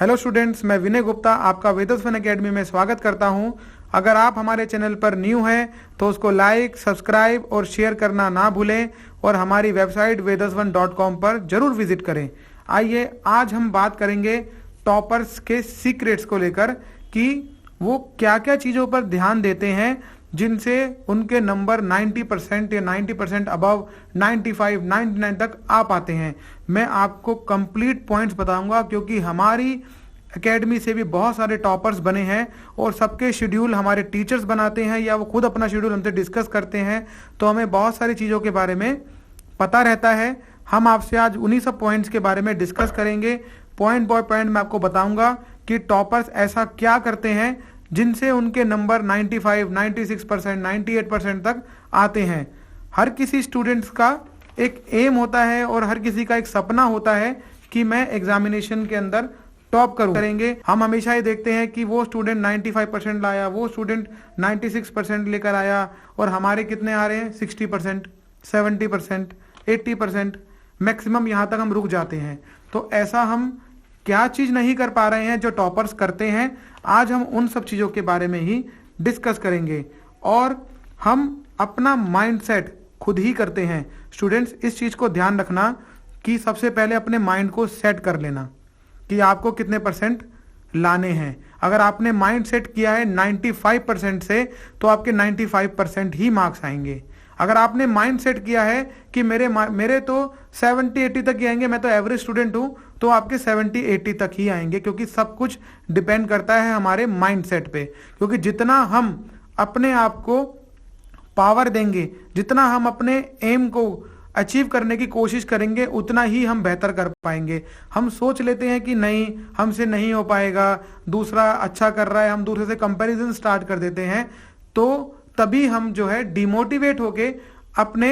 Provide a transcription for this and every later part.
Hello students, मैं विनय गुप्ता आपका वेदस्वन academy में स्वागत करता हूं। अगर आप हमारे चैनल पर न्यू हैं तो उसको लाइक, सब्सक्राइब और शेयर करना ना भूलें और हमारी वेबसाइट vedasvan.com पर जरूर विजिट करें। आइए आज हम बात करेंगे टॉपर्स के सीक्रेट्स को लेकर कि वो क्या क्या चीज़ों पर ध्यान देते हैं जिनसे उनके नंबर 90% या 90% अबव 95, 99 तक आ पाते हैं। मैं आपको कंप्लीट पॉइंट्स बताऊंगा क्योंकि हमारी एकेडमी से भी बहुत सारे टॉपर्स बने हैं और सबके शेड्यूल हमारे टीचर्स बनाते हैं या वो खुद अपना शेड्यूल हमसे डिस्कस करते हैं, तो हमें बहुत सारी चीज़ों के बारे में पता रहता है। हम आपसे आज उन्हीं सब पॉइंट्स के बारे में डिस्कस करेंगे। पॉइंट बाय पॉइंट मैं आपको बताऊंगा कि टॉपर्स ऐसा क्या करते हैं जिनसे उनके नंबर 95, 96%, 98% तक आते हैं। हर किसी स्टूडेंट्स का एक एम होता है और हर किसी का एक सपना होता है कि मैं एग्जामिनेशन के अंदर टॉप करेंगे। हम हमेशा ही देखते हैं कि वो स्टूडेंट 95% लाया, वो स्टूडेंट 96% लेकर आया और हमारे कितने आ रहे हैं 60%, 70%, 80%, मैक्सिमम यहाँ तक हम रुक जाते हैं। तो ऐसा हम क्या चीज़ नहीं कर पा रहे हैं जो टॉपर्स करते हैं, आज हम उन सब चीज़ों के बारे में ही डिस्कस करेंगे और हम अपना माइंडसेट खुद ही करते हैं। स्टूडेंट्स, इस चीज़ को ध्यान रखना कि सबसे पहले अपने माइंड को सेट कर लेना कि आपको कितने परसेंट लाने हैं। अगर आपने माइंड सेट किया है 95% से तो आपके 95% ही मार्क्स आएंगे। अगर आपने माइंड सेट किया है कि मेरे तो 70-80 तक ही आएंगे, मैं तो एवरेज स्टूडेंट हूं, तो आपके 70-80 तक ही आएंगे, क्योंकि सब कुछ डिपेंड करता है हमारे माइंड सेट पे। क्योंकि जितना हम अपने आप को पावर देंगे, जितना हम अपने एम को अचीव करने की कोशिश करेंगे, उतना ही हम बेहतर कर पाएंगे। हम सोच लेते हैं कि नहीं, हमसे नहीं हो पाएगा, दूसरा अच्छा कर रहा है, हम दूसरे से कंपैरिजन स्टार्ट कर देते हैं, तो तभी हम जो है डिमोटिवेट होके अपने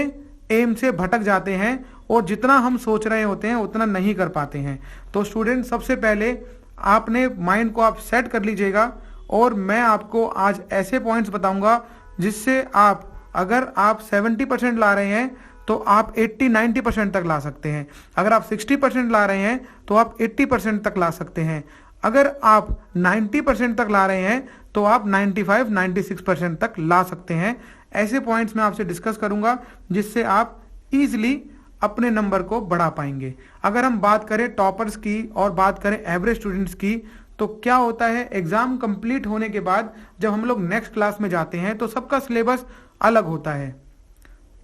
एम से भटक जाते हैं और जितना हम सोच रहे होते हैं उतना नहीं कर पाते हैं। तो स्टूडेंट, सबसे पहले आपने माइंड को आप सेट कर लीजिएगा और मैं आपको आज ऐसे पॉइंट्स बताऊंगा जिससे आप, अगर आप 70% ला रहे हैं तो आप 80-90% तक ला सकते हैं। अगर आप 60% ला रहे हैं तो आप 80% तक ला सकते हैं। अगर आप 90% तक ला रहे हैं तो आप 95-96% तक ला सकते हैं। ऐसे पॉइंट्स मैं आपसे डिस्कस करूंगा जिससे आप इजीली अपने नंबर को बढ़ा पाएंगे। अगर हम बात करें टॉपर्स की और बात करें एवरेज स्टूडेंट्स की, तो क्या होता है, एग्जाम कंप्लीट होने के बाद जब हम लोग नेक्स्ट क्लास में जाते हैं तो सबका सिलेबस अलग होता है।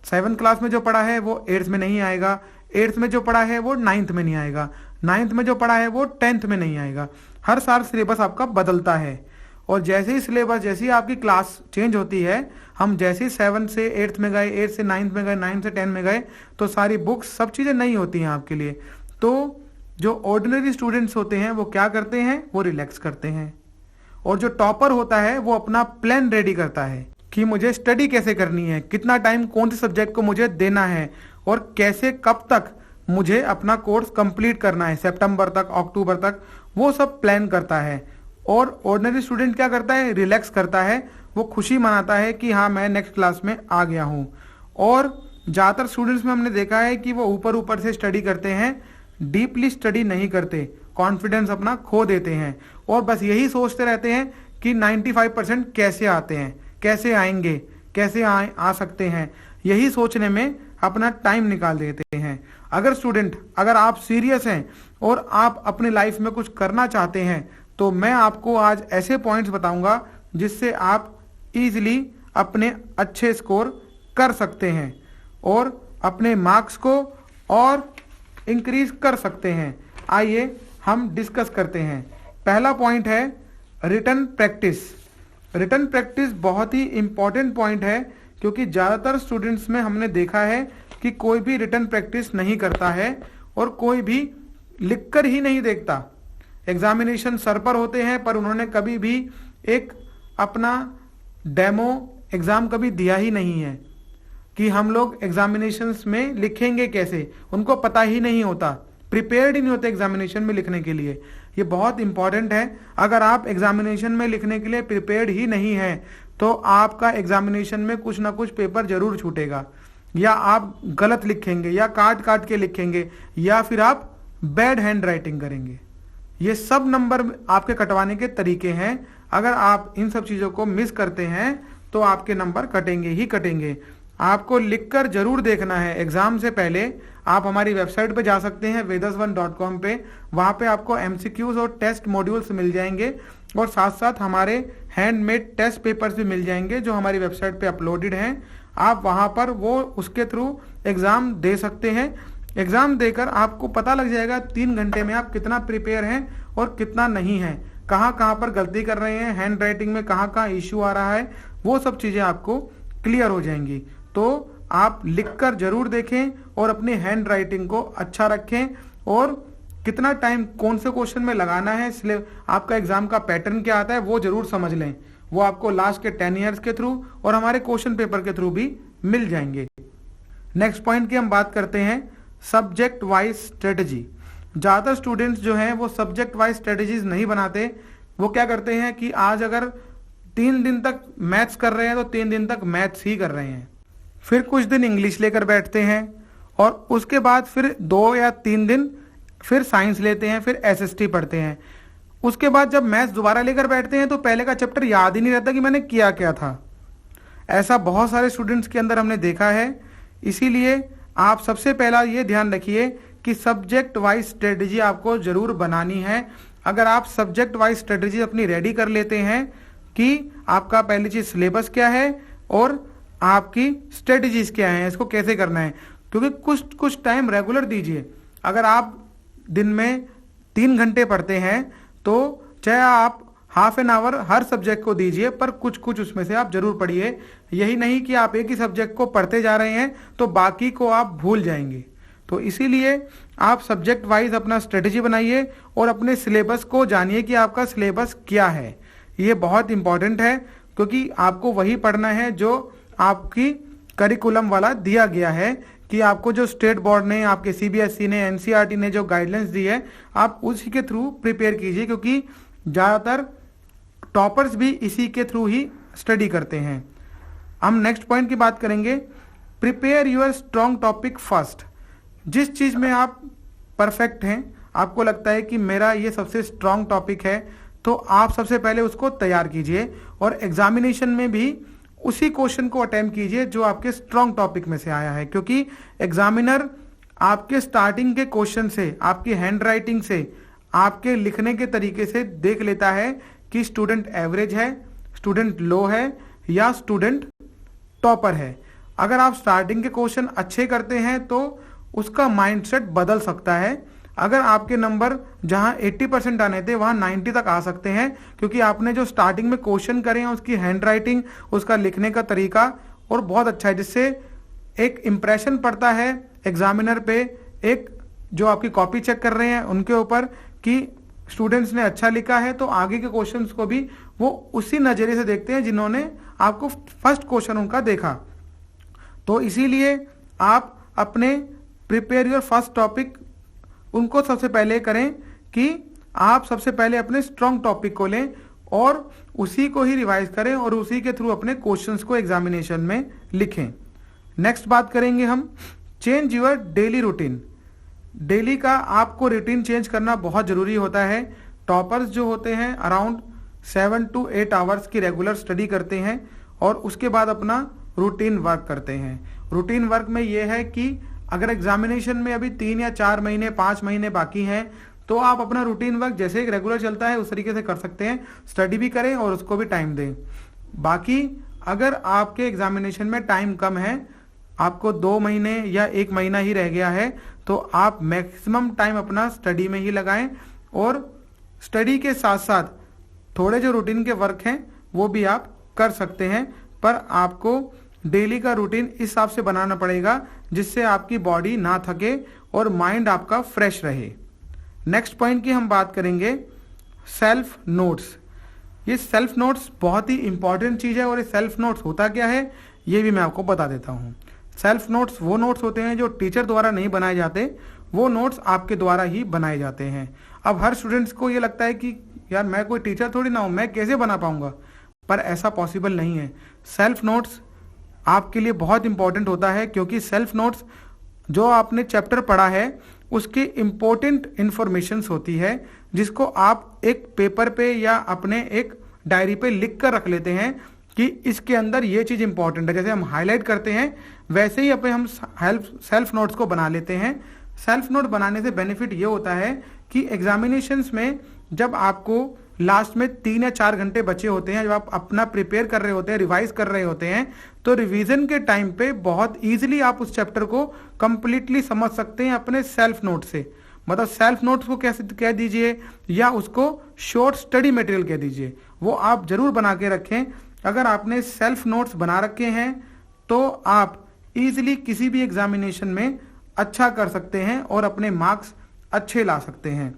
7th क्लास में जो पढ़ा है वो 8th में नहीं आएगा, 8th में जो पढ़ा है वो 9th में नहीं आएगा, 9th में जो पढ़ा है वो 10th में नहीं आएगा। हर साल सिलेबस आपका बदलता है और जैसे ही सिलेबस, जैसे ही आपकी क्लास चेंज होती है, हम जैसे ही 7th से 8th में गए, 8th से 9th में गए, 9th से 10th में गए, तो सारी बुक्स, सब चीज़ें नहीं होती हैं आपके लिए। तो जो ऑर्डिनरी स्टूडेंट्स होते हैं वो क्या करते हैं, वो रिलैक्स करते हैं, और जो टॉपर होता है वो अपना प्लान रेडी करता है कि मुझे स्टडी कैसे करनी है, कितना टाइम कौन से सब्जेक्ट को मुझे देना है और कैसे, कब तक मुझे अपना कोर्स कंप्लीट करना है, सितंबर तक, अक्टूबर तक, वो सब प्लान करता है। और ऑर्डिनरी स्टूडेंट क्या करता है, रिलैक्स करता है, वो खुशी मनाता है कि हाँ मैं नेक्स्ट क्लास में आ गया हूँ। और ज़्यादातर स्टूडेंट्स में हमने देखा है कि वो ऊपर ऊपर से स्टडी करते हैं, डीपली स्टडी नहीं करते, कॉन्फिडेंस अपना खो देते हैं और बस यही सोचते रहते हैं कि 95% कैसे आते हैं, कैसे आएंगे, कैसे आ सकते हैं, यही सोचने में अपना टाइम निकाल देते हैं। अगर आप सीरियस हैं और आप अपनी लाइफ में कुछ करना चाहते हैं तो मैं आपको आज ऐसे पॉइंट्स बताऊंगा जिससे आप इजीली अपने अच्छे स्कोर कर सकते हैं और अपने मार्क्स को और इंक्रीज कर सकते हैं। आइए हम डिस्कस करते हैं। पहला पॉइंट है रिटन प्रैक्टिस। रिटन प्रैक्टिस बहुत ही इंपॉर्टेंट पॉइंट है क्योंकि ज़्यादातर स्टूडेंट्स में हमने देखा है कि कोई भी रिटन प्रैक्टिस नहीं करता है और कोई भी लिखकर ही नहीं देखता। एग्जामिनेशन सर पर होते हैं पर उन्होंने कभी भी एक अपना डेमो एग्जाम कभी दिया ही नहीं है कि हम लोग एग्जामिनेशंस में लिखेंगे कैसे, उनको पता ही नहीं होता, प्रिपेयर्ड ही नहीं होते एग्जामिनेशन में लिखने के लिए। ये बहुत इंपॉर्टेंट है। अगर आप एग्जामिनेशन में लिखने के लिए प्रिपेयर्ड ही नहीं है तो आपका एग्जामिनेशन में कुछ ना कुछ पेपर जरूर छूटेगा, या आप गलत लिखेंगे या काट काट के लिखेंगे या फिर आप बैड हैंड राइटिंग करेंगे। ये सब नंबर आपके कटवाने के तरीके हैं। अगर आप इन सब चीज़ों को मिस करते हैं तो आपके नंबर कटेंगे ही कटेंगे। आपको लिखकर जरूर देखना है। एग्जाम से पहले आप हमारी वेबसाइट पे जा सकते हैं vedas1.com पे। वहाँ पे आपको MCQs और टेस्ट मॉड्यूल्स मिल जाएंगे और साथ साथ हमारे हैंडमेड टेस्ट पेपर्स भी मिल जाएंगे जो हमारी वेबसाइट पे अपलोडेड हैं। आप वहाँ पर वो उसके थ्रू एग्ज़ाम दे सकते हैं। एग्ज़ाम देकर आपको पता लग जाएगा 3 घंटे में आप कितना प्रिपेयर हैं और कितना नहीं है, कहाँ कहाँ पर गलती कर रहे हैं, हैंड राइटिंग में कहाँ कहाँ इश्यू आ रहा है, वो सब चीज़ें आपको क्लियर हो जाएंगी। तो आप लिखकर जरूर देखें और अपनी हैंड राइटिंग को अच्छा रखें और कितना टाइम कौन से क्वेश्चन में लगाना है, इसलिए आपका एग्जाम का पैटर्न क्या आता है वो जरूर समझ लें। वो आपको लास्ट के 10 ईयर्स के थ्रू और हमारे क्वेश्चन पेपर के थ्रू भी मिल जाएंगे। नेक्स्ट पॉइंट की हम बात करते हैं सब्जेक्ट वाइज स्ट्रेटजी। ज़्यादातर स्टूडेंट्स जो हैं वो सब्जेक्ट वाइज स्ट्रेटजीज नहीं बनाते। वो क्या करते हैं कि आज अगर 3 दिन तक मैथ्स कर रहे हैं तो 3 दिन तक मैथ्स ही कर रहे हैं, फिर कुछ दिन इंग्लिश लेकर बैठते हैं और उसके बाद फिर 2 या 3 दिन फिर साइंस लेते हैं, फिर SST पढ़ते हैं। उसके बाद जब मैथ्स दोबारा लेकर बैठते हैं तो पहले का चैप्टर याद ही नहीं रहता कि मैंने किया क्या था। ऐसा बहुत सारे स्टूडेंट्स के अंदर हमने देखा है। इसीलिए आप सबसे पहला ये ध्यान रखिए कि सब्जेक्ट वाइज स्ट्रेटजी आपको जरूर बनानी है। अगर आप सब्जेक्ट वाइज स्ट्रेटजी अपनी रेडी कर लेते हैं कि आपका पहली चीज सिलेबस क्या है और आपकी स्ट्रेटजीज क्या है, इसको कैसे करना है, क्योंकि कुछ टाइम रेगुलर दीजिए। अगर आप दिन में 3 घंटे पढ़ते हैं तो चाहे आप half an hour her subject को दीजिए, पर कुछ उसमें से आप जरूर पढ़िए। यही नहीं कि आप एक ही सब्जेक्ट को पढ़ते जा रहे हैं तो बाकी को आप भूल जाएंगे। तो इसीलिए आप सब्जेक्ट वाइज अपना स्ट्रेटजी बनाइए और अपने सिलेबस को जानिए कि आपका सिलेबस क्या है। ये बहुत इंपॉर्टेंट है क्योंकि आपको वही पढ़ना है जो आपकी करिकुलम वाला दिया गया है कि आपको जो स्टेट बोर्ड ने, आपके CBSE ने, NCERT ने जो गाइडलाइंस दी है आप उसी के थ्रू प्रिपेयर कीजिए, क्योंकि ज़्यादातर टॉपर्स भी इसी के थ्रू ही स्टडी करते हैं। हम नेक्स्ट पॉइंट की बात करेंगे, prepare your strong topic first. जिस चीज़ में आप परफेक्ट हैं, आपको लगता है कि मेरा ये सबसे स्ट्रॉन्ग टॉपिक है, तो आप सबसे पहले उसको तैयार कीजिए और एग्जामिनेशन में भी उसी क्वेश्चन को अटेम्प्ट कीजिए जो आपके स्ट्रॉन्ग टॉपिक में से आया है। क्योंकि एग्जामिनर आपके स्टार्टिंग के क्वेश्चन से, आपकी हैंड राइटिंग से, आपके लिखने के तरीके से देख लेता है कि स्टूडेंट एवरेज है, स्टूडेंट लो है या स्टूडेंट टॉपर है। अगर आप स्टार्टिंग के क्वेश्चन अच्छे करते हैं तो उसका माइंडसेट बदल सकता है। अगर आपके नंबर जहां 80% आने थे वहां 90 तक आ सकते हैं, क्योंकि आपने जो स्टार्टिंग में क्वेश्चन करे हैं उसकी हैंड राइटिंग, उसका लिखने का तरीका और बहुत अच्छा है, जिससे एक इम्प्रेशन पड़ता है एग्जामिनर पे, एक जो आपकी कॉपी चेक कर रहे हैं उनके ऊपर कि स्टूडेंट्स ने अच्छा लिखा है, तो आगे के क्वेश्चंस को भी वो उसी नज़रिए से देखते हैं जिन्होंने आपको फर्स्ट क्वेश्चन उनका देखा। तो इसीलिए आप अपने प्रिपेयर योर फर्स्ट टॉपिक उनको सबसे पहले करें कि आप सबसे पहले अपने स्ट्रॉन्ग टॉपिक को लें और उसी को ही रिवाइज करें और उसी के थ्रू अपने क्वेश्चंस को एग्जामिनेशन में लिखें। नेक्स्ट बात करेंगे हम, change your daily routine. Daily का आपको रूटीन चेंज करना बहुत ज़रूरी होता है। टॉपर्स जो होते हैं अराउंड 7 to 8 आवर्स की रेगुलर स्टडी करते हैं और उसके बाद अपना रूटीन वर्क करते हैं। रूटीन वर्क में ये है कि अगर एग्जामिनेशन में अभी 3 या 4 महीने 5 महीने बाकी हैं तो आप अपना रूटीन वर्क जैसे एक रेगुलर चलता है उस तरीके से कर सकते हैं, स्टडी भी करें और उसको भी टाइम दें। बाकी अगर आपके एग्जामिनेशन में टाइम कम है, आपको 2 महीने या 1 महीना ही रह गया है, तो आप मैक्सिमम टाइम अपना स्टडी में ही लगाएं और स्टडी के साथ साथ थोड़े जो रूटीन के वर्क हैं वो भी आप कर सकते हैं, पर आपको डेली का रूटीन इस हिसाब से बनाना पड़ेगा जिससे आपकी बॉडी ना थके और माइंड आपका फ्रेश रहे। नेक्स्ट पॉइंट की हम बात करेंगे, सेल्फ नोट्स। ये सेल्फ नोट्स बहुत ही इंपॉर्टेंट चीज़ है और ये सेल्फ नोट्स होता क्या है ये भी मैं आपको बता देता हूँ। सेल्फ नोट्स वो नोट्स होते हैं जो टीचर द्वारा नहीं बनाए जाते, वो नोट्स आपके द्वारा ही बनाए जाते हैं। अब हर स्टूडेंट्स को ये लगता है कि यार मैं कोई टीचर थोड़ी ना हूँ, मैं कैसे बना पाऊंगा, पर ऐसा पॉसिबल नहीं है। सेल्फ नोट्स आपके लिए बहुत इंपॉर्टेंट होता है क्योंकि सेल्फ नोट्स जो आपने चैप्टर पढ़ा है उसकी इम्पोर्टेंट इंफॉर्मेशंस होती है जिसको आप एक पेपर पे या अपने एक डायरी पे लिख कर रख लेते हैं कि इसके अंदर ये चीज इंपॉर्टेंट है। जैसे हम हाईलाइट करते हैं वैसे ही अपने हम सेल्फ नोट्स को बना लेते हैं। सेल्फ नोट बनाने से बेनिफिट ये होता है कि एग्जामिनेशंस में जब आपको लास्ट में 3 या 4 घंटे बचे होते हैं, जब आप अपना प्रिपेयर कर रहे होते हैं, रिवाइज कर रहे होते हैं, तो रिवीजन के टाइम पे बहुत इजीली आप उस चैप्टर को कंप्लीटली समझ सकते हैं अपने सेल्फ नोट से। मतलब सेल्फ नोट्स को कैसे कह दीजिए या उसको शॉर्ट स्टडी मटेरियल कह दीजिए, वो आप जरूर बना के रखें। अगर आपने सेल्फ नोट्स बना रखे हैं तो आप इजीली किसी भी एग्जामिनेशन में अच्छा कर सकते हैं और अपने मार्क्स अच्छे ला सकते हैं।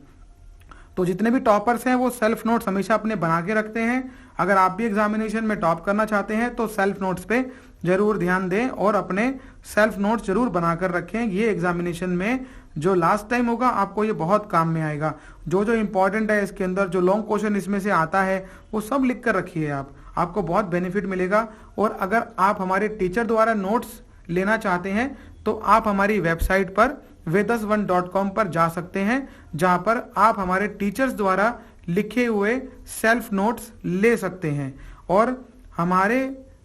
तो जितने भी टॉपर्स हैं वो सेल्फ नोट्स हमेशा अपने बना के रखते हैं। अगर आप भी एग्जामिनेशन में टॉप करना चाहते हैं तो सेल्फ नोट्स पे जरूर ध्यान दें और अपने सेल्फ नोट्स जरूर बनाकर रखें। ये एग्जामिनेशन में जो लास्ट टाइम होगा आपको ये बहुत काम में आएगा। जो जो इंपॉर्टेंट है इसके अंदर, जो लॉन्ग क्वेश्चन इसमें से आता है वो सब लिख कर रखिए आप, आपको बहुत बेनिफिट मिलेगा। और अगर आप हमारे टीचर द्वारा नोट्स लेना चाहते हैं तो आप हमारी वेबसाइट पर vedas1.com पर जा सकते हैं, जहां पर आप हमारे टीचर्स द्वारा लिखे हुए सेल्फ नोट्स ले सकते हैं। और हमारे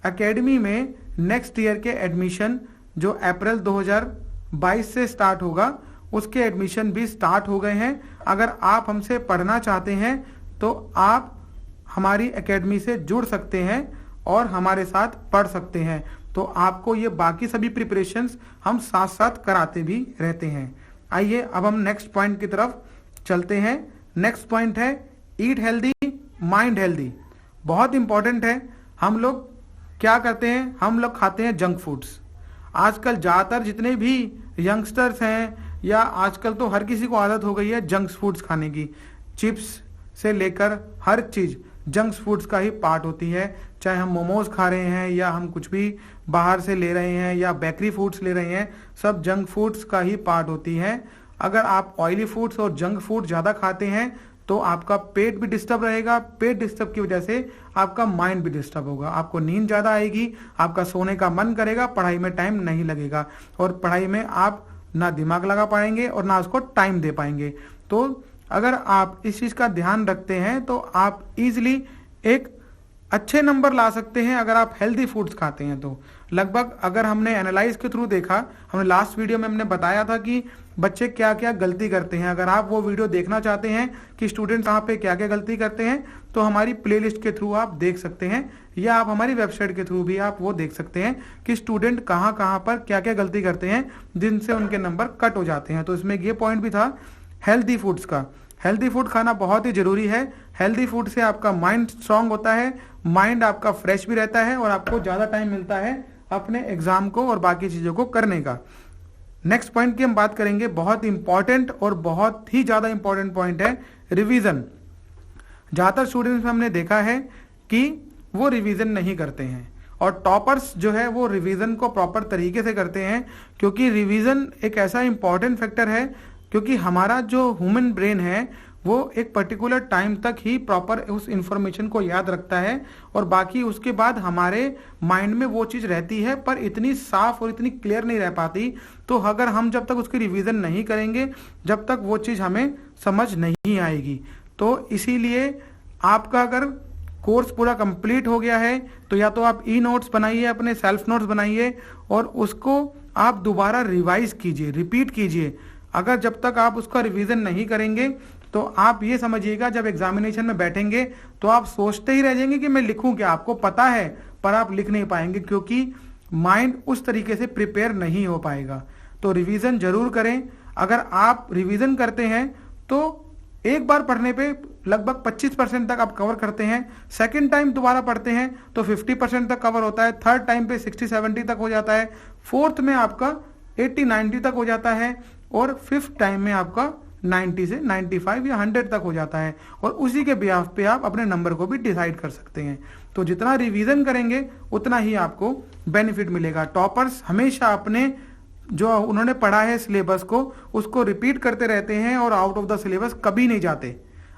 एकेडमी में नेक्स्ट ईयर के एडमिशन जो अप्रैल 2022 से स्टार्ट होगा उसके एडमिशन भी स्टार्ट हो गए हैं। अगर आप हमसे पढ़ना चाहते हैं तो आप हमारी एकेडमी से जुड़ सकते हैं और हमारे साथ पढ़ सकते हैं। तो आपको ये बाकी सभी प्रिपरेशंस हम साथ साथ कराते भी रहते हैं। आइए अब हम नेक्स्ट पॉइंट की तरफ चलते हैं। नेक्स्ट पॉइंट है ईट हेल्दी माइंड हेल्दी। बहुत इंपॉर्टेंट है। हम लोग क्या करते हैं, हम लोग खाते हैं जंक फूड्स। आजकल ज़्यादातर जितने भी यंगस्टर्स हैं या आजकल तो हर किसी को आदत हो गई है जंक फूड्स खाने की। चिप्स से लेकर हर चीज़ जंक फूड्स का ही पार्ट होती है। चाहे हम मोमोज खा रहे हैं या हम कुछ भी बाहर से ले रहे हैं या बेकरी फूड्स ले रहे हैं, सब जंक फूड्स का ही पार्ट होती है। अगर आप ऑयली फूड्स और जंक फूड ज़्यादा खाते हैं तो आपका पेट भी डिस्टर्ब रहेगा। पेट डिस्टर्ब की वजह से आपका माइंड भी डिस्टर्ब होगा, आपको नींद ज़्यादा आएगी, आपका सोने का मन करेगा, पढ़ाई में टाइम नहीं लगेगा और पढ़ाई में आप ना दिमाग लगा पाएंगे और ना उसको टाइम दे पाएंगे। तो अगर आप इस चीज़ का ध्यान रखते हैं तो आप इजीली एक अच्छे नंबर ला सकते हैं अगर आप हेल्दी फूड्स खाते हैं तो। लगभग अगर हमने एनालाइज के थ्रू देखा, हमने लास्ट वीडियो में हमने बताया था कि बच्चे क्या क्या गलती करते हैं। अगर आप वो वीडियो देखना चाहते हैं कि स्टूडेंट्स वहाँ पे क्या क्या गलती करते हैं तो हमारी प्लेलिस्ट के थ्रू आप देख सकते हैं या आप हमारी वेबसाइट के थ्रू भी आप वो देख सकते हैं कि स्टूडेंट कहाँ कहाँ पर क्या क्या गलती करते हैं जिनसे उनके नंबर कट हो जाते हैं। तो इसमें ये पॉइंट भी था हेल्दी फूड्स का। हेल्दी फूड खाना बहुत ही जरूरी है। हेल्दी फूड से आपका माइंड स्ट्रांग होता है, माइंड आपका फ्रेश भी रहता है और आपको ज़्यादा टाइम मिलता है अपने एग्जाम को और बाकी चीज़ों को करने का। नेक्स्ट पॉइंट की हम बात करेंगे, बहुत इंपॉर्टेंट और बहुत ही ज़्यादा इंपॉर्टेंट पॉइंट है रिवीजन। ज़्यादातर स्टूडेंट्स में हमने देखा है कि वो रिवीजन नहीं करते हैं और टॉपर्स जो है वो रिवीजन को प्रॉपर तरीके से करते हैं, क्योंकि रिवीजन एक ऐसा इंपॉर्टेंट फैक्टर है क्योंकि हमारा जो ह्यूमन ब्रेन है वो एक पर्टिकुलर टाइम तक ही प्रॉपर उस इंफॉर्मेशन को याद रखता है और बाकी उसके बाद हमारे माइंड में वो चीज़ रहती है पर इतनी साफ और इतनी क्लियर नहीं रह पाती। तो अगर हम जब तक उसकी रिवीजन नहीं करेंगे जब तक वो चीज़ हमें समझ नहीं आएगी। तो इसीलिए आपका अगर कोर्स पूरा कंप्लीट हो गया है तो या तो आप ई नोट्स बनाइए, अपने सेल्फ नोट्स बनाइए और उसको आप दोबारा रिवाइज कीजिए, रिपीट कीजिए। अगर जब तक आप उसका रिवीजन नहीं करेंगे तो आप ये समझिएगा जब एग्जामिनेशन में बैठेंगे तो आप सोचते ही रह जाएंगे कि मैं लिखूं क्या। आपको पता है पर आप लिख नहीं पाएंगे क्योंकि माइंड उस तरीके से प्रिपेयर नहीं हो पाएगा। तो रिवीजन जरूर करें। अगर आप रिवीजन करते हैं तो एक बार पढ़ने पे लगभग 25% तक आप कवर करते हैं। सेकंड टाइम दोबारा पढ़ते हैं तो 50% तक कवर होता है। थर्ड टाइम पे 60-70 तक हो जाता है। फोर्थ में आपका 80-90 तक हो जाता है और फिफ्थ टाइम में आपका 90 से 95 या 100 तक हो जाता है और उसी के बिहाफ पे आप अपने नंबर को भी डिसाइड कर सकते हैं। तो जितना रिवीजन करेंगे उतना ही आपको बेनिफिट मिलेगा। टॉपर्स हमेशा अपने जो उन्होंने पढ़ा है सिलेबस को उसको रिपीट करते रहते हैं और आउट ऑफ द सिलेबस कभी नहीं जाते।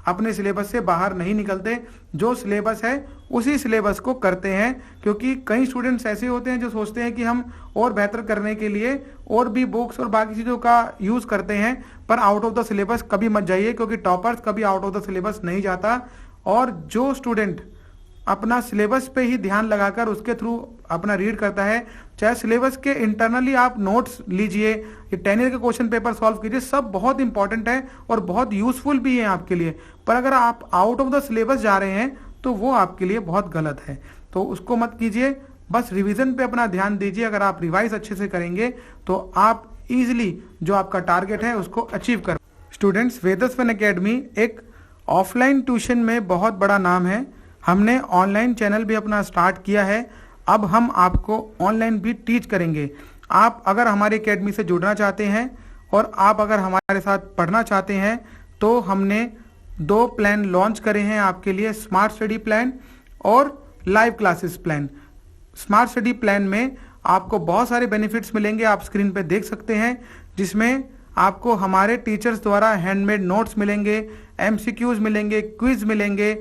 अपने सिलेबस से बाहर नहीं निकलते, जो सिलेबस है उसी सिलेबस को करते हैं। क्योंकि कई स्टूडेंट्स ऐसे होते हैं जो सोचते हैं कि हम और बेहतर करने के लिए और भी बुक्स और बाकी चीज़ों का यूज़ करते हैं, पर आउट ऑफ द सिलेबस कभी मत जाइए, क्योंकि टॉपर्स कभी आउट ऑफ द सिलेबस नहीं जाता। और जो स्टूडेंट अपना सिलेबस पे ही ध्यान लगाकर उसके थ्रू अपना रीड करता है, चाहे सिलेबस के इंटरनली आप नोट्स लीजिए, ये 10 ईयर के क्वेश्चन पेपर सॉल्व कीजिए, सब बहुत इंपॉर्टेंट है और बहुत यूजफुल भी है आपके लिए। पर अगर आप आउट ऑफ द सिलेबस जा रहे हैं तो वो आपके लिए बहुत गलत है, तो उसको मत कीजिए। बस रिवीजन पे अपना ध्यान दीजिए। अगर आप रिवाइज अच्छे से करेंगे तो आप इजिली जो आपका टारगेट है उसको अचीव कर। स्टूडेंट्स, वेदस्वन एकेडमी एक ऑफलाइन ट्यूशन में बहुत बड़ा नाम है। हमने ऑनलाइन चैनल भी अपना स्टार्ट किया है। अब हम आपको ऑनलाइन भी टीच करेंगे। आप अगर हमारी एकेडमी से जुड़ना चाहते हैं और आप अगर हमारे साथ पढ़ना चाहते हैं तो हमने 2 प्लान लॉन्च करे हैं आपके लिए, स्मार्ट स्टडी प्लान और live classes plan. Smart study plan में आपको बहुत सारे बेनिफिट्स मिलेंगे, आप स्क्रीन पे देख सकते हैं, जिसमें आपको हमारे टीचर्स द्वारा हैंडमेड नोट्स मिलेंगे, MCQs मिलेंगे, क्विज मिलेंगे,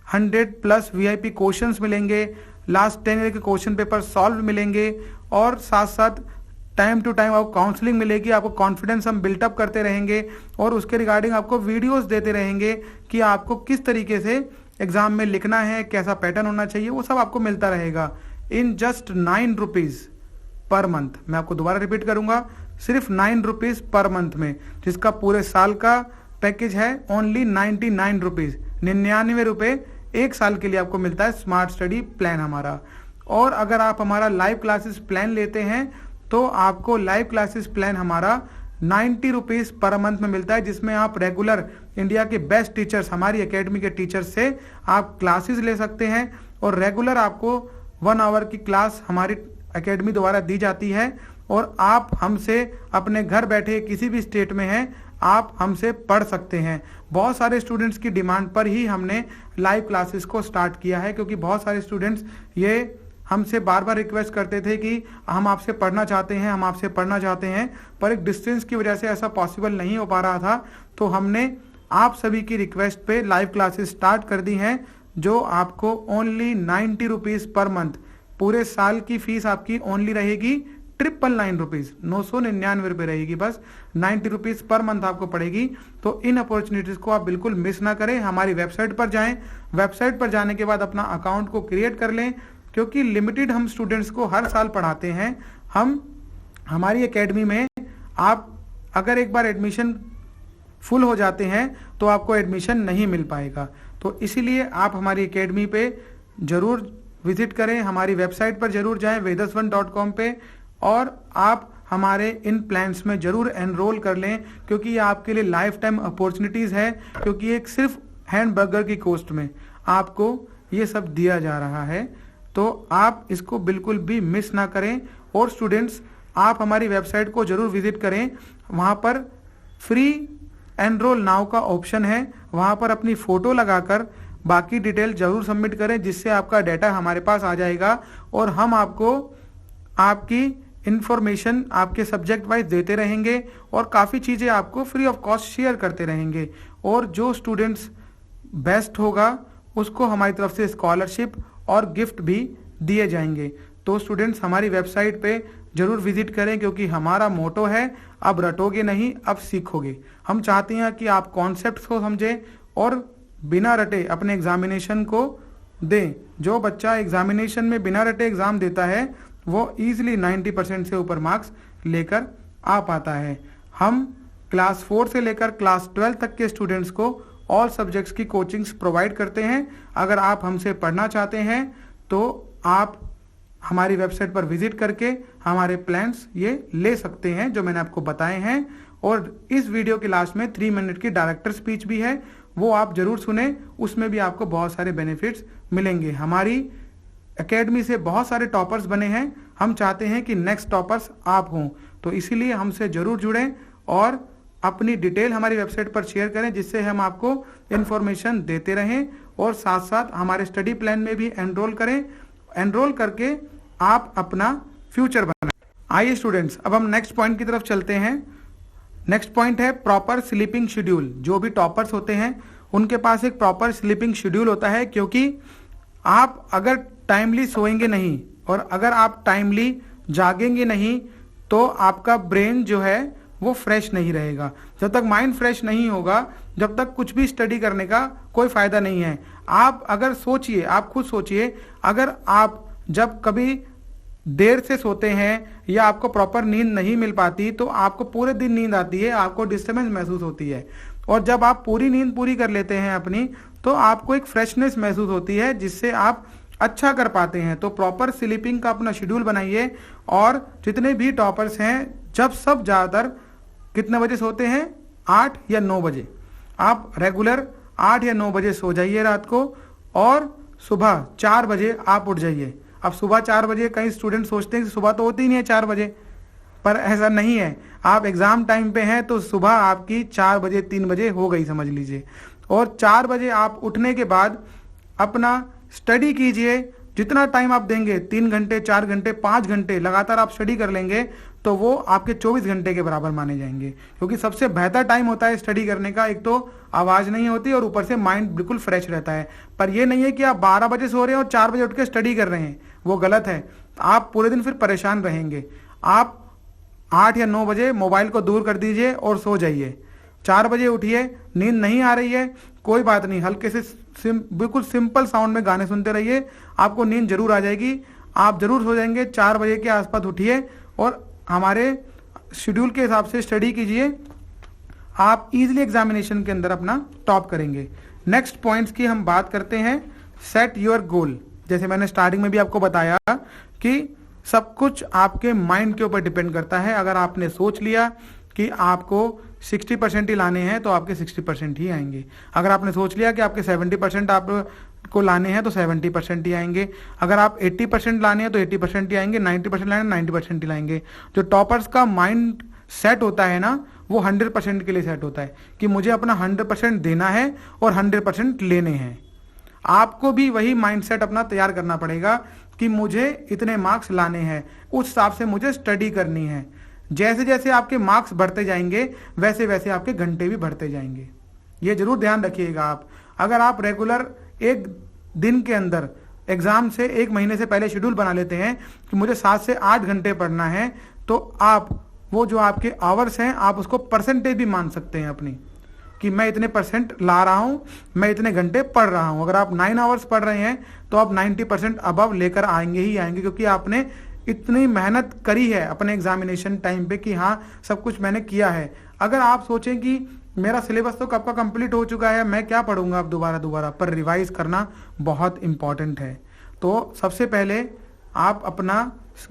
100+ VIP क्वेश्चंस मिलेंगे, लास्ट 10 ईयर के क्वेश्चन पेपर सॉल्व मिलेंगे और साथ साथ टाइम टू टाइम आपको काउंसलिंग मिलेगी। आपको कॉन्फिडेंस हम बिल्टअप करते रहेंगे और उसके रिगार्डिंग आपको वीडियोस देते रहेंगे कि आपको किस तरीके से एग्जाम में लिखना है, कैसा पैटर्न होना चाहिए, वो सब आपको मिलता रहेगा in just 9 rupees per month. मैं आपको दोबारा रिपीट करूंगा, सिर्फ 9 रुपीज़ पर मंथ में, जिसका पूरे साल का पैकेज है ओनली 99 रुपीज़। 99 रुपये 1 साल के लिए आपको मिलता है स्मार्ट स्टडी प्लान हमारा। और अगर आप हमारा लाइव क्लासेस प्लान लेते हैं तो आपको लाइव क्लासेस प्लान हमारा 90 रुपीज़ पर मंथ में मिलता है, जिसमें आप रेगुलर इंडिया के बेस्ट टीचर्स, हमारी एकेडमी के टीचर्स से आप क्लासेस ले सकते हैं और रेगुलर आपको 1 आवर की क्लास हमारी एकेडमी द्वारा दी जाती है और आप हमसे अपने घर बैठे किसी भी स्टेट में हैं, आप हमसे पढ़ सकते हैं। बहुत सारे स्टूडेंट्स की डिमांड पर ही हमने लाइव क्लासेस को स्टार्ट किया है, क्योंकि बहुत सारे स्टूडेंट्स ये हमसे बार बार रिक्वेस्ट करते थे कि हम आपसे पढ़ना चाहते हैं, हम आपसे पढ़ना चाहते हैं, पर एक डिस्टेंस की वजह से ऐसा पॉसिबल नहीं हो पा रहा था। तो हमने आप सभी की रिक्वेस्ट पे लाइव क्लासेस स्टार्ट कर दी हैं, जो आपको ओनली 90 रुपीज़ पर मंथ, पूरे साल की फीस आपकी ओनली रहेगी 999 रुपीज़, 999 रुपये रहेगी, बस 90 रुपीज़ पर मंथ आपको पड़ेगी। तो इन अपॉर्चुनिटीज़ को आप बिल्कुल मिस ना करें। हमारी वेबसाइट पर जाएं, वेबसाइट पर जाने के बाद अपना अकाउंट को क्रिएट कर लें, क्योंकि लिमिटेड हम स्टूडेंट्स को हर साल पढ़ाते हैं। हमारी एकेडमी में आप अगर एक बार एडमिशन फुल हो जाते हैं तो आपको एडमिशन नहीं मिल पाएगा। तो इसीलिए आप हमारी एकेडमी पे ज़रूर विजिट करें, हमारी वेबसाइट पर जरूर जाएं vedasvan.com पे, और आप हमारे इन प्लान्स में जरूर एनरोल कर लें, क्योंकि ये आपके लिए लाइफ टाइम अपॉर्चुनिटीज़ है। क्योंकि एक सिर्फ हैंडबर्गर की कॉस्ट में आपको ये सब दिया जा रहा है, तो आप इसको बिल्कुल भी मिस ना करें। और स्टूडेंट्स, आप हमारी वेबसाइट को जरूर विजिट करें, वहाँ पर फ्री एनरोल नाउ का ऑप्शन है, वहाँ पर अपनी फ़ोटो लगाकर बाकी डिटेल जरूर सबमिट करें, जिससे आपका डाटा हमारे पास आ जाएगा और हम आपको आपकी इंफॉर्मेशन आपके सब्जेक्ट वाइज देते रहेंगे और काफ़ी चीज़ें आपको फ्री ऑफ कॉस्ट शेयर करते रहेंगे। और जो स्टूडेंट्स बेस्ट होगा उसको हमारी तरफ से स्कॉलरशिप और गिफ्ट भी दिए जाएंगे। तो स्टूडेंट्स, हमारी वेबसाइट पे जरूर विजिट करें, क्योंकि हमारा मोटो है अब रटोगे नहीं, अब सीखोगे। हम चाहते हैं कि आप कॉन्सेप्ट्स को समझें और बिना रटे अपने एग्जामिनेशन को दें। जो बच्चा एग्जामिनेशन में बिना रटे एग्जाम देता है वो ईजिली 90% से ऊपर मार्क्स लेकर आ पाता है। हम क्लास 4 से लेकर क्लास 12 तक के स्टूडेंट्स को ऑल सब्जेक्ट्स की कोचिंग्स प्रोवाइड करते हैं। अगर आप हमसे पढ़ना चाहते हैं तो आप हमारी वेबसाइट पर विजिट करके हमारे प्लान्स ये ले सकते हैं जो मैंने आपको बताए हैं। और इस वीडियो के लास्ट में 3 मिनट की डायरेक्टर स्पीच भी है, वो आप जरूर सुने, उसमें भी आपको बहुत सारे बेनिफिट्स मिलेंगे। हमारी एकेडमी से बहुत सारे टॉपर्स बने हैं, हम चाहते हैं कि नेक्स्ट टॉपर्स आप हों, तो इसीलिए हमसे जरूर जुड़ें और अपनी डिटेल हमारी वेबसाइट पर शेयर करें, जिससे हम आपको इन्फॉर्मेशन देते रहें। और साथ साथ हमारे स्टडी प्लान में भी एनरोल करें, एनरोल करके आप अपना फ्यूचर बनाएं। आइए स्टूडेंट्स, अब हम नेक्स्ट पॉइंट की तरफ चलते हैं। नेक्स्ट पॉइंट है प्रॉपर स्लीपिंग शेड्यूल। जो भी टॉपर्स होते हैं उनके पास एक प्रॉपर स्लीपिंग शेड्यूल होता है, क्योंकि आप अगर टाइमली सोएंगे नहीं और अगर आप टाइमली जागेंगे नहीं तो आपका ब्रेन जो है वो फ्रेश नहीं रहेगा। जब तक माइंड फ्रेश नहीं होगा, जब तक कुछ भी स्टडी करने का कोई फायदा नहीं है। आप अगर सोचिए, आप खुद सोचिए, अगर आप जब कभी देर से सोते हैं या आपको प्रॉपर नींद नहीं मिल पाती तो आपको पूरे दिन नींद आती है, आपको डिस्टर्बेंस महसूस होती है। और जब आप पूरी नींद पूरी कर लेते हैं अपनी, तो आपको एक फ्रेशनेस महसूस होती है जिससे आप अच्छा कर पाते हैं। तो प्रॉपर स्लीपिंग का अपना शेड्यूल बनाइए। और जितने भी टॉपर्स हैं, जब सब ज़्यादातर कितने बजे सोते हैं, 8 या 9 बजे, आप रेगुलर 8 या 9 बजे सो जाइए रात को और सुबह 4 बजे आप उठ जाइए। अब सुबह 4 बजे कई स्टूडेंट सोचते हैं कि सुबह तो होती ही नहीं है 4 बजे, पर ऐसा नहीं है। आप एग्जाम टाइम पे हैं तो सुबह आपकी 4 बजे 3 बजे हो गई समझ लीजिए। और 4 बजे आप उठने के बाद अपना स्टडी कीजिए। जितना टाइम आप देंगे, 3 घंटे 4 घंटे 5 घंटे लगातार आप स्टडी कर लेंगे तो वो आपके 24 घंटे के बराबर माने जाएंगे। क्योंकि सबसे बेहतर टाइम होता है स्टडी करने का, एक तो आवाज नहीं होती और ऊपर से माइंड बिल्कुल फ्रेश रहता है। पर ये नहीं है कि आप 12 बजे सो रहे हैं और 4 बजे उठ के स्टडी कर रहे हैं, वो गलत है। आप पूरे दिन फिर परेशान रहेंगे। आप 8 या 9 बजे मोबाइल को दूर कर दीजिए और सो जाइए। 4 बजे उठिए, नींद नहीं आ रही है कोई बात नहीं, हल्के से बिल्कुल सिंपल साउंड में गाने सुनते रहिए, आपको नींद जरूर आ जाएगी, आप जरूर सो जाएंगे। 4 बजे के आसपास उठिए और हमारे शेड्यूल के हिसाब से स्टडी कीजिए, आप इजीली एग्जामिनेशन के अंदर अपना टॉप करेंगे। नेक्स्ट पॉइंट्स की हम बात करते हैं, सेट योर गोल। जैसे मैंने स्टार्टिंग में भी आपको बताया कि सब कुछ आपके माइंड के ऊपर डिपेंड करता है। अगर आपने सोच लिया कि आपको 60% ही लाने हैं तो आपके 60% ही आएंगे। अगर आपने सोच लिया कि आपके 70% आपको लाने हैं तो 70% ही आएंगे। अगर आप 80% लाने हैं तो 80% ही आएंगे, 90% लाने 90% ही लाएंगे। जो टॉपर्स का माइंड सेट होता है ना, वो 100% के लिए सेट होता है कि मुझे अपना 100% देना है और 100% लेने हैं। आपको भी वही माइंडसेट अपना तैयार करना पड़ेगा कि मुझे इतने मार्क्स लाने हैं, उस हिसाब से मुझे स्टडी करनी है। जैसे जैसे आपके मार्क्स बढ़ते जाएंगे वैसे वैसे आपके घंटे भी बढ़ते जाएंगे। ये जरूर ध्यान रखिएगा आप। अगर आप रेगुलर एक दिन के अंदर एग्जाम से 1 महीने से पहले शेड्यूल बना लेते हैं कि मुझे 7 से 8 घंटे पढ़ना है, तो आप वो जो आपके आवर्स हैं आप उसको परसेंटेज भी मान सकते हैं अपनी, कि मैं इतने परसेंट ला रहा हूं, मैं इतने घंटे पढ़ रहा हूं। अगर आप 9 आवर्स पढ़ रहे हैं तो आप 90% अबव लेकर आएंगे ही आएंगे, क्योंकि आपने इतनी मेहनत करी है अपने एग्जामिनेशन टाइम पे कि हाँ सब कुछ मैंने किया है। अगर आप सोचें कि मेरा सिलेबस तो कब का कंप्लीट हो चुका है, मैं क्या पढ़ूंगा अब दोबारा, पर रिवाइज करना बहुत इंपॉर्टेंट है। तो सबसे पहले आप अपना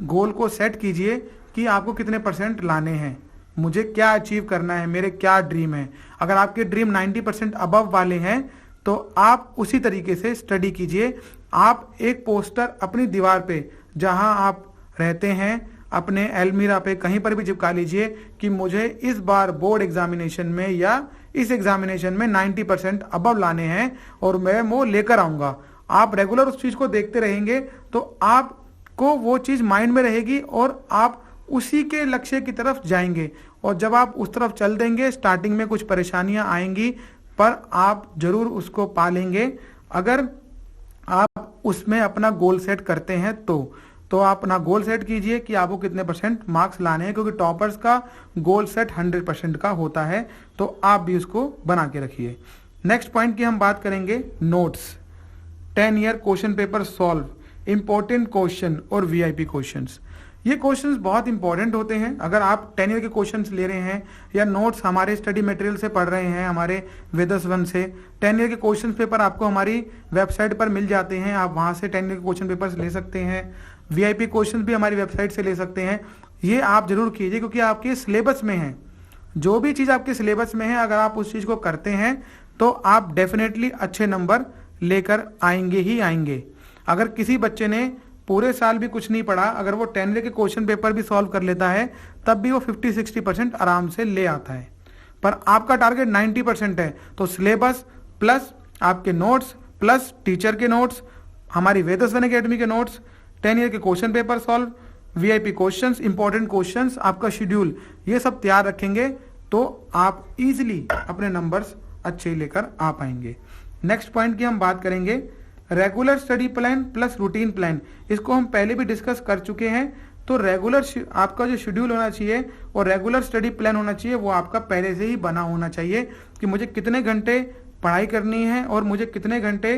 गोल को सेट कीजिए कि आपको कितने परसेंट लाने हैं, मुझे क्या अचीव करना है, मेरे क्या ड्रीम है। अगर आपके ड्रीम 90% अबव वाले हैं तो आप उसी तरीके से स्टडी कीजिए। आप एक पोस्टर अपनी दीवार पे जहां आप रहते हैं अपने अलमीरा पे कहीं पर भी चिपका लीजिए कि मुझे इस बार बोर्ड एग्जामिनेशन में या इस एग्जामिनेशन में 90% अबव लाने हैं और मैं वो लेकर आऊंगा। आप रेगुलर उस चीज को देखते रहेंगे तो आपको वो चीज माइंड में रहेगी और आप उसी के लक्ष्य की तरफ जाएंगे। और जब आप उस तरफ चल देंगे, स्टार्टिंग में कुछ परेशानियां आएंगी पर आप जरूर उसको पा लेंगे। अगर आप उसमें अपना गोल सेट करते हैं तो आप अपना गोल सेट कीजिए कि आपको कितने परसेंट मार्क्स लाने हैं, क्योंकि टॉपर्स का गोल सेट 100% का होता है। तो आप भी उसको बना के रखिए। नेक्स्ट पॉइंट की हम बात करेंगे, notes. 10 year question paper solve, important question और वीआईपी क्वेश्चंस। ये क्वेश्चंस बहुत इंपॉर्टेंट होते हैं। अगर आप 10 ईयर के क्वेश्चंस ले रहे हैं या नोट्स हमारे स्टडी मटेरियल से पढ़ रहे हैं, हमारे वेदस वन से, 10 ईयर के क्वेश्चन पेपर आपको हमारी वेबसाइट पर मिल जाते हैं। आप वहां से 10 ईयर के क्वेश्चन पेपर्स ले सकते हैं। वीआईपी क्वेश्चन भी हमारी वेबसाइट से ले सकते हैं। ये आप जरूर कीजिए क्योंकि आपके सिलेबस में है। जो भी चीज़ आपके सिलेबस में है, अगर आप उस चीज़ को करते हैं तो आप डेफिनेटली अच्छे नंबर लेकर आएंगे ही आएंगे। अगर किसी बच्चे ने पूरे साल भी कुछ नहीं पढ़ा, अगर वो 10 ईयर के क्वेश्चन पेपर भी सॉल्व कर लेता है तब भी वो 50-60% आराम से ले आता है। पर आपका टारगेट 90% है, तो सिलेबस प्लस आपके नोट्स प्लस टीचर के नोट्स, हमारी वेदस वन एकेडमी के नोट्स, 10 ईयर के question paper solve, VIP questions, important questions, आपका शेड्यूल, ये सब तैयार रखेंगे तो आप इजीली अपने नंबर्स अच्छे लेकर आ पाएंगे। नेक्स्ट पॉइंट की हम बात करेंगे, regular study plan plus routine plan. इसको हम पहले भी डिस्कस कर चुके हैं। तो रेगुलर आपका जो शेड्यूल होना चाहिए और रेगुलर स्टडी प्लान होना चाहिए वो आपका पहले से ही बना होना चाहिए कि मुझे कितने घंटे पढ़ाई करनी है और मुझे कितने घंटे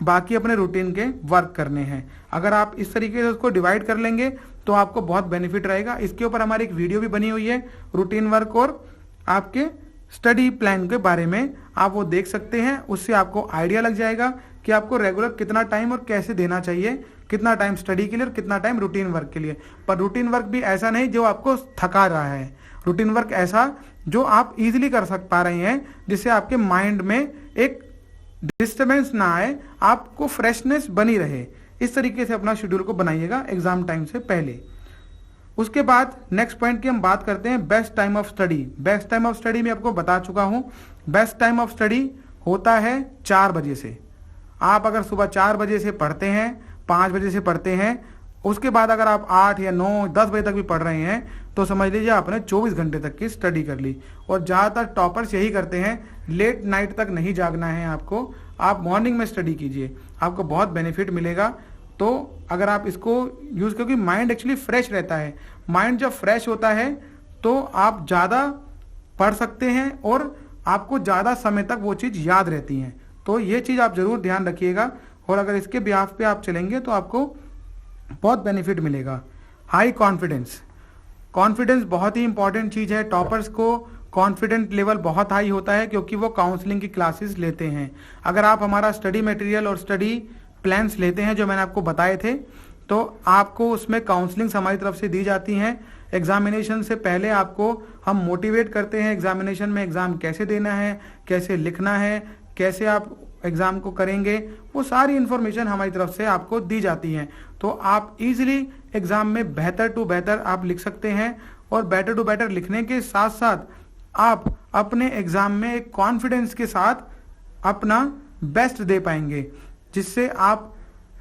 बाकी अपने रूटीन के वर्क करने हैं। अगर आप इस तरीके से उसको डिवाइड कर लेंगे तो आपको बहुत बेनिफिट रहेगा। इसके ऊपर हमारी एक वीडियो भी बनी हुई है रूटीन वर्क और आपके स्टडी प्लान के बारे में, आप वो देख सकते हैं। उससे आपको आइडिया लग जाएगा कि आपको रेगुलर कितना टाइम और कैसे देना चाहिए, कितना टाइम स्टडी के लिए और कितना टाइम रूटीन वर्क के लिए। पर रूटीन वर्क भी ऐसा नहीं जो आपको थका रहा है, रूटीन वर्क ऐसा जो आप इजीली कर पा रहे हैं, जिससे आपके माइंड में एक डिस्टर्बेंस ना आए, आपको फ्रेशनेस बनी रहे। इस तरीके से अपना शेड्यूल को बनाइएगा एग्जाम टाइम से पहले। उसके बाद नेक्स्ट पॉइंट की हम बात करते हैं best time of study. Best time of study मैं आपको बता चुका हूं। बेस्ट टाइम ऑफ स्टडी होता है 4 बजे से। आप अगर सुबह 4 बजे से पढ़ते हैं, 5 बजे से पढ़ते हैं, उसके बाद अगर आप 8 या 9 10 बजे तक भी पढ़ रहे हैं तो समझ लीजिए आपने 24 घंटे तक की स्टडी कर ली। और ज़्यादातर टॉपर्स यही करते हैं, लेट नाइट तक नहीं जागना है आपको, आप मॉर्निंग में स्टडी कीजिए, आपको बहुत बेनिफिट मिलेगा। तो अगर आप इसको यूज़, क्योंकि माइंड एक्चुअली फ्रेश रहता है, माइंड जब फ्रेश होता है तो आप ज़्यादा पढ़ सकते हैं और आपको ज़्यादा समय तक वो चीज़ याद रहती हैं। तो ये चीज़ आप ज़रूर ध्यान रखिएगा और अगर इसके बिहाफ पे आप चलेंगे तो आपको बहुत बेनिफिट मिलेगा। हाई कॉन्फिडेंस, कॉन्फिडेंस बहुत ही इंपॉर्टेंट चीज़ है। टॉपर्स को कॉन्फिडेंट लेवल बहुत हाई होता है क्योंकि वो काउंसलिंग की क्लासेस लेते हैं। अगर आप हमारा स्टडी मटेरियल और स्टडी प्लान्स लेते हैं जो मैंने आपको बताए थे, तो आपको उसमें काउंसलिंग हमारी तरफ से दी जाती हैं। एग्जामिनेशन से पहले आपको हम मोटिवेट करते हैं, एग्जामिनेशन में एग्ज़ाम कैसे देना है, कैसे लिखना है, कैसे आप एग्ज़ाम को करेंगे, वो सारी इन्फॉर्मेशन हमारी तरफ से आपको दी जाती है। तो आप इजीली एग्ज़ाम में बेहतर टू बेहतर आप लिख सकते हैं और बेटर टू बेटर लिखने के साथ साथ आप अपने एग्ज़ाम में एक कॉन्फिडेंस के साथ अपना बेस्ट दे पाएंगे, जिससे आप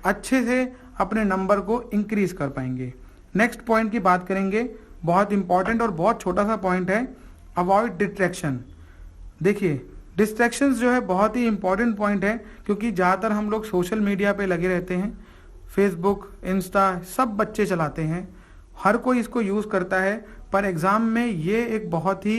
अच्छे से अपने नंबर को इंक्रीज कर पाएंगे। नेक्स्ट पॉइंट की बात करेंगे, बहुत इंपॉर्टेंट और बहुत छोटा सा पॉइंट है, अवॉइड डिस्ट्रैक्शन। देखिए डिस्ट्रैक्शंस जो है बहुत ही इंपॉर्टेंट पॉइंट है क्योंकि ज़्यादातर हम लोग सोशल मीडिया पे लगे रहते हैं, फेसबुक, इंस्टा सब बच्चे चलाते हैं, हर कोई इसको यूज़ करता है। पर एग्ज़ाम में ये एक बहुत ही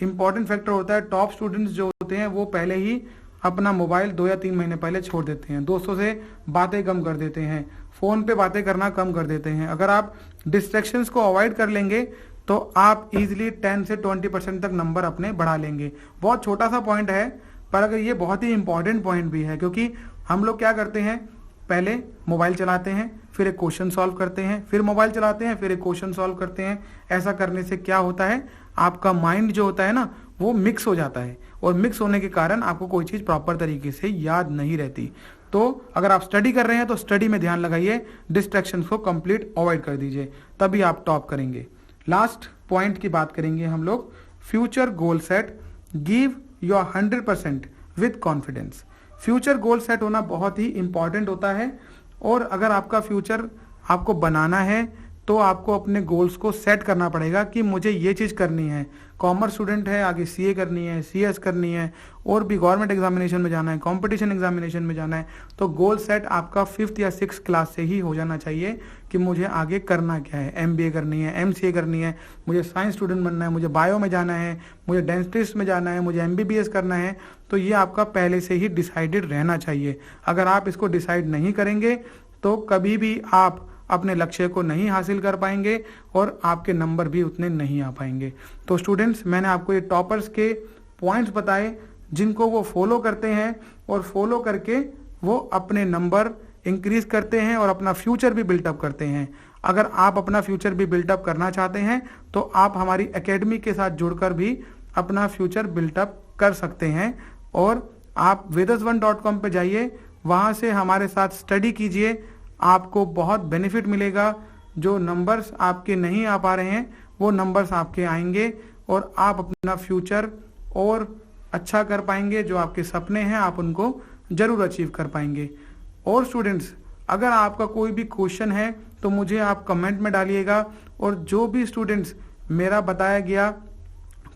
इंपॉर्टेंट फैक्टर होता है। टॉप स्टूडेंट्स जो होते हैं वो पहले ही अपना मोबाइल 2 या 3 महीने पहले छोड़ देते हैं, दोस्तों से बातें कम कर देते हैं, फ़ोन पे बातें करना कम कर देते हैं। अगर आप डिस्ट्रैक्शंस को अवॉइड कर लेंगे तो आप इजीली 10 से 20% तक नंबर अपने बढ़ा लेंगे। बहुत छोटा सा पॉइंट है पर अगर ये बहुत ही इंपॉर्टेंट पॉइंट भी है क्योंकि हम लोग क्या करते हैं, पहले मोबाइल चलाते हैं, फिर एक क्वेश्चन सॉल्व करते हैं, फिर मोबाइल चलाते हैं, फिर एक क्वेश्चन सॉल्व करते हैं। ऐसा करने से क्या होता है, आपका माइंड जो होता है ना वो मिक्स हो जाता है और मिक्स होने के कारण आपको कोई चीज़ प्रॉपर तरीके से याद नहीं रहती। तो अगर आप स्टडी कर रहे हैं तो स्टडी में ध्यान लगाइए, डिस्ट्रैक्शन को कंप्लीट अवॉइड कर दीजिए, तभी आप टॉप करेंगे। लास्ट पॉइंट की बात करेंगे हम लोग, future goal set, give your 100% with confidence. Future goal set होना बहुत ही इंपॉर्टेंट होता है और अगर आपका फ्यूचर आपको बनाना है तो आपको अपने गोल्स को सेट करना पड़ेगा कि मुझे ये चीज़ करनी है। कॉमर्स स्टूडेंट है, आगे सीए करनी है, सीएस करनी है और भी गवर्नमेंट एग्जामिनेशन में जाना है, कंपटीशन एग्जामिनेशन में जाना है, तो गोल सेट आपका 5th या 6th क्लास से ही हो जाना चाहिए कि मुझे आगे करना क्या है। एमबीए करनी है, एमसीए करनी है, मुझे साइंस स्टूडेंट बनना है, मुझे बायो में जाना है, मुझे डेंटिस्ट में जाना है, मुझे एमबीबीएस करना है। तो ये आपका पहले से ही डिसाइडेड रहना चाहिए। अगर आप इसको डिसाइड नहीं करेंगे तो कभी भी आप अपने लक्ष्य को नहीं हासिल कर पाएंगे और आपके नंबर भी उतने नहीं आ पाएंगे। तो स्टूडेंट्स, मैंने आपको ये टॉपर्स के पॉइंट्स बताए जिनको वो फॉलो करते हैं और फॉलो करके वो अपने नंबर इंक्रीज करते हैं और अपना फ्यूचर भी बिल्टअप करते हैं। अगर आप अपना फ्यूचर भी बिल्टअप करना चाहते हैं तो आप हमारी एकेडमी के साथ जुड़कर भी अपना फ्यूचर बिल्टअप कर सकते हैं और आप vedas1.com पे जाइए, वहाँ से हमारे साथ स्टडी कीजिए, आपको बहुत बेनिफिट मिलेगा। जो नंबर्स आपके नहीं आ पा रहे हैं वो नंबर्स आपके आएंगे और आप अपना फ्यूचर और अच्छा कर पाएंगे। जो आपके सपने हैं आप उनको जरूर अचीव कर पाएंगे। और स्टूडेंट्स, अगर आपका कोई भी क्वेश्चन है तो मुझे आप कमेंट में डालिएगा और जो भी स्टूडेंट्स मेरा बताया गया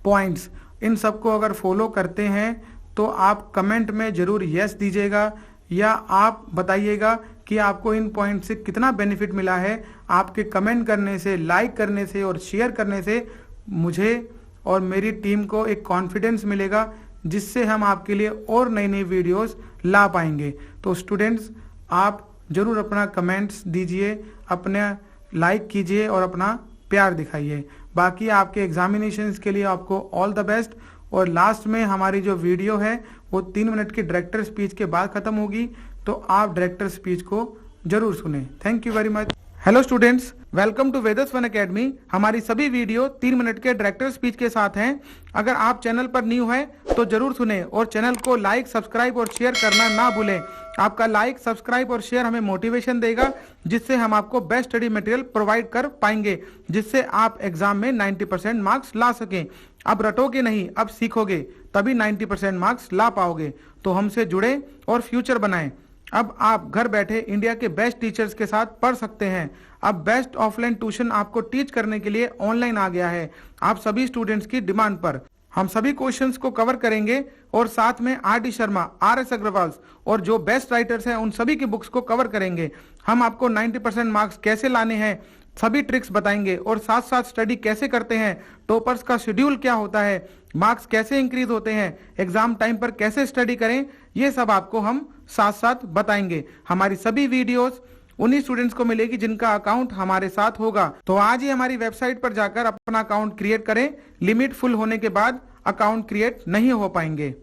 पॉइंट्स इन सबको अगर फॉलो करते हैं तो आप कमेंट में जरूर यस दीजिएगा या आप बताइएगा कि आपको इन पॉइंट से कितना बेनिफिट मिला है। आपके कमेंट करने से, लाइक करने से और शेयर करने से मुझे और मेरी टीम को एक कॉन्फिडेंस मिलेगा, जिससे हम आपके लिए और नई नई वीडियोस ला पाएंगे। तो स्टूडेंट्स, आप जरूर अपना कमेंट्स दीजिए, अपने लाइक कीजिए और अपना प्यार दिखाइए। बाकी आपके एग्जामिनेशंस के लिए आपको ऑल द बेस्ट। और लास्ट में हमारी जो वीडियो है वो 3 मिनट की डायरेक्टर स्पीच के बाद खत्म होगी, तो आप डायरेक्टर स्पीच को जरूर सुने। Thank you very much. Hello students, welcome to Vedas one academy. हमारी सभी वीडियो 3 मिनट के डायरेक्टर स्पीच के साथ हैं। अगर आप चैनल पर न्यू हैं तो जरूर सुने और चैनल को लाइक, सब्सक्राइब और शेयर करना ना भूलें। आपका लाइक, सब्सक्राइब और शेयर हमें मोटिवेशन देगा, जिससे हम आपको बेस्ट स्टडी मटेरियल प्रोवाइड कर पाएंगे, जिससे आप एग्जाम में 90% मार्क्स ला सकें। अब रटोगे नहीं, अब सीखोगे, तभी 90% मार्क्स ला पाओगे। तो हमसे जुड़े और फ्यूचर बनाएं। अब आप घर बैठे इंडिया के बेस्ट टीचर्स के साथ पढ़ सकते हैं। अब बेस्ट ऑफलाइन ट्यूशन आपको टीच करने के लिए ऑनलाइन आ गया है, आप सभी स्टूडेंट्स की डिमांड पर। हम सभी क्वेश्चंस को कवर करेंगे और साथ में आर.डी. शर्मा, आर.एस. अग्रवाल और जो बेस्ट राइटर्स हैं उन सभी की बुक्स को कवर करेंगे। हम आपको 90% मार्क्स कैसे लाने हैं सभी ट्रिक्स बताएंगे और साथ साथ स्टडी कैसे करते हैं, टॉपर्स का शेड्यूल क्या होता है, मार्क्स कैसे इंक्रीज होते हैं, एग्जाम टाइम पर कैसे स्टडी करें, ये सब आपको हम साथ साथ बताएंगे। हमारी सभी वीडियोस उन्हीं स्टूडेंट्स को मिलेगी जिनका अकाउंट हमारे साथ होगा। तो आज ही हमारी वेबसाइट पर जाकर अपना अकाउंट क्रिएट करें। लिमिट फुल होने के बाद अकाउंट क्रिएट नहीं हो पाएंगे।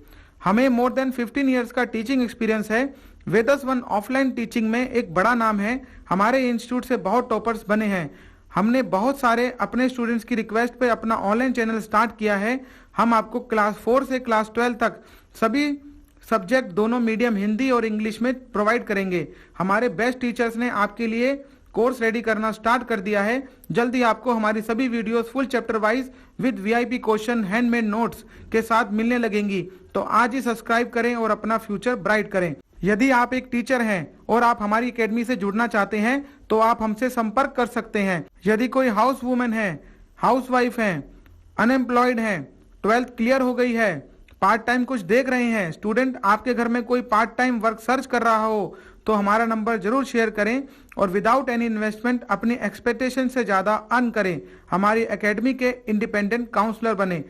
हमें मोर देन 15 ईयर्स का टीचिंग एक्सपीरियंस है। वेदस वन ऑफलाइन टीचिंग में एक बड़ा नाम है। हमारे इंस्टीट्यूट से बहुत टॉपर्स बने हैं। हमने बहुत सारे अपने स्टूडेंट्स की रिक्वेस्ट पे अपना ऑनलाइन चैनल स्टार्ट किया है। हम आपको क्लास 4 से क्लास 12 तक सभी सब्जेक्ट दोनों मीडियम हिंदी और इंग्लिश में प्रोवाइड करेंगे। हमारे बेस्ट टीचर्स ने आपके लिए कोर्स रेडी करना स्टार्ट कर दिया है। जल्दी आपको हमारी सभी videos full chapter wise with VIP question, handmade notes के साथ मिलने लगेंगी। तो आज ही सब्सक्राइब करें और अपना फ्यूचर ब्राइट करें। यदि आप एक टीचर हैं और आप हमारी एकेडमी से जुड़ना चाहते हैं तो आप हमसे संपर्क कर सकते हैं। यदि कोई हाउस वुमेन है, हाउस वाइफ है, अनएम्प्लॉयड है, 12th क्लियर हो गई है, पार्ट टाइम कुछ देख रहे हैं, स्टूडेंट आपके घर में कोई पार्ट टाइम वर्क सर्च कर रहा हो, तो हमारा नंबर जरूर शेयर करें और विदाउट एनी इन्वेस्टमेंट अपनी एक्सपेक्टेशन से ज्यादा अर्न करें। हमारी एकेडमी के इंडिपेंडेंट काउंसलर बने।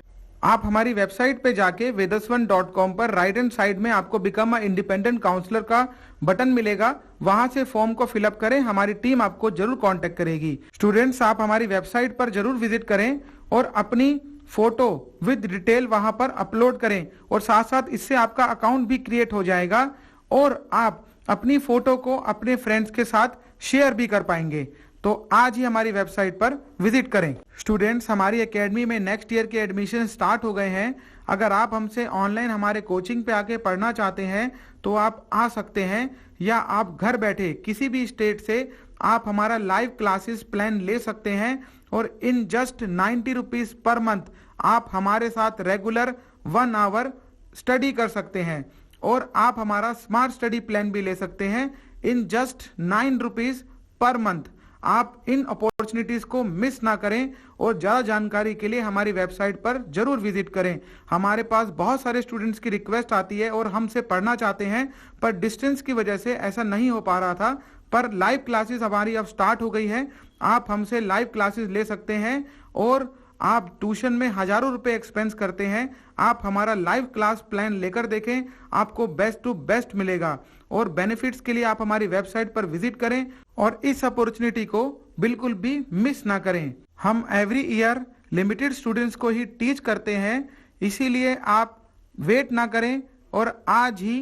आप हमारी वेबसाइट पे जाके vedasvan.com पर राइट हैंड साइड में आपको बिकम अ इंडिपेंडेंट काउंसलर का बटन मिलेगा, वहां से फॉर्म को फिलअप करें। हमारी टीम आपको जरूर कांटेक्ट करेगी। स्टूडेंट्स, आप हमारी वेबसाइट पर जरूर विजिट करें और अपनी फोटो विद डिटेल वहां पर अपलोड करें और साथ साथ इससे आपका अकाउंट भी क्रिएट हो जाएगा और आप अपनी फोटो को अपने फ्रेंड्स के साथ शेयर भी कर पाएंगे। तो आज ही हमारी वेबसाइट पर विजिट करें। स्टूडेंट्स, हमारी एकेडमी में नेक्स्ट ईयर के एडमिशन स्टार्ट हो गए हैं। अगर आप हमसे ऑनलाइन हमारे कोचिंग पे आके पढ़ना चाहते हैं तो आप आ सकते हैं, या आप घर बैठे किसी भी स्टेट से आप हमारा लाइव क्लासेस प्लान ले सकते हैं और in just 90 rupees per month आप हमारे साथ रेगुलर 1 आवर स्टडी कर सकते हैं और आप हमारा स्मार्ट स्टडी प्लान भी ले सकते हैं in just 9 rupees per month. आप इन अपॉर्चुनिटीज को मिस ना करें और ज्यादा जानकारी के लिए हमारी वेबसाइट पर जरूर विजिट करें। हमारे पास बहुत सारे स्टूडेंट्स की रिक्वेस्ट आती है और हमसे पढ़ना चाहते हैं, पर डिस्टेंस की वजह से ऐसा नहीं हो पा रहा था। पर लाइव क्लासेस हमारी अब स्टार्ट हो गई है। आप हमसे लाइव क्लासेस ले सकते हैं और आप ट्यूशन में हजारों रुपए एक्सपेंस करते हैं। आप हमारा लाइव क्लास प्लान लेकर देखें, आपको बेस्ट टू बेस्ट मिलेगा। और बेनिफिट्स के लिए आप हमारी वेबसाइट पर विजिट करें और इस अपॉर्चुनिटी को बिल्कुल भी मिस ना करें। हम एवरी ईयर लिमिटेड स्टूडेंट्स को ही टीच करते हैं, इसीलिए आप वेट ना करें और आज ही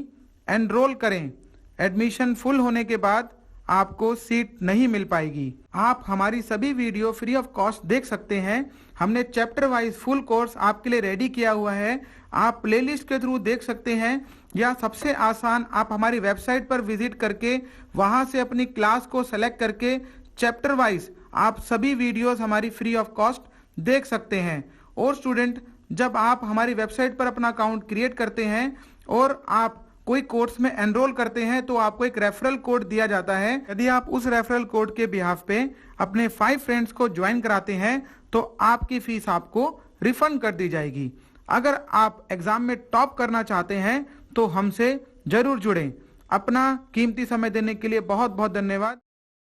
एनरोल करें। एडमिशन फुल होने के बाद आपको सीट नहीं मिल पाएगी। आप हमारी सभी वीडियो फ्री ऑफ कॉस्ट देख सकते हैं। हमने चैप्टर वाइज फुल कोर्स आपके लिए रेडी किया हुआ है। आप प्लेलिस्ट के थ्रू देख सकते हैं, या सबसे आसान आप हमारी वेबसाइट पर विजिट करके वहां से अपनी क्लास को सेलेक्ट करके चैप्टर वाइज आप सभी वीडियोस हमारी फ्री ऑफ कॉस्ट देख सकते हैं। और स्टूडेंट, जब आप हमारी वेबसाइट पर अपना अकाउंट क्रिएट करते हैं और आप कोई कोर्स में एनरोल करते हैं तो आपको एक रेफरल कोड दिया जाता है। यदि आप उस रेफरल कोड के बिहाफ पे अपने 5 फ्रेंड्स को ज्वाइन कराते हैं तो आपकी फीस आपको रिफंड कर दी जाएगी। अगर आप एग्जाम में टॉप करना चाहते हैं तो हमसे जरूर जुड़ें। अपना कीमती समय देने के लिए बहुत बहुत धन्यवाद।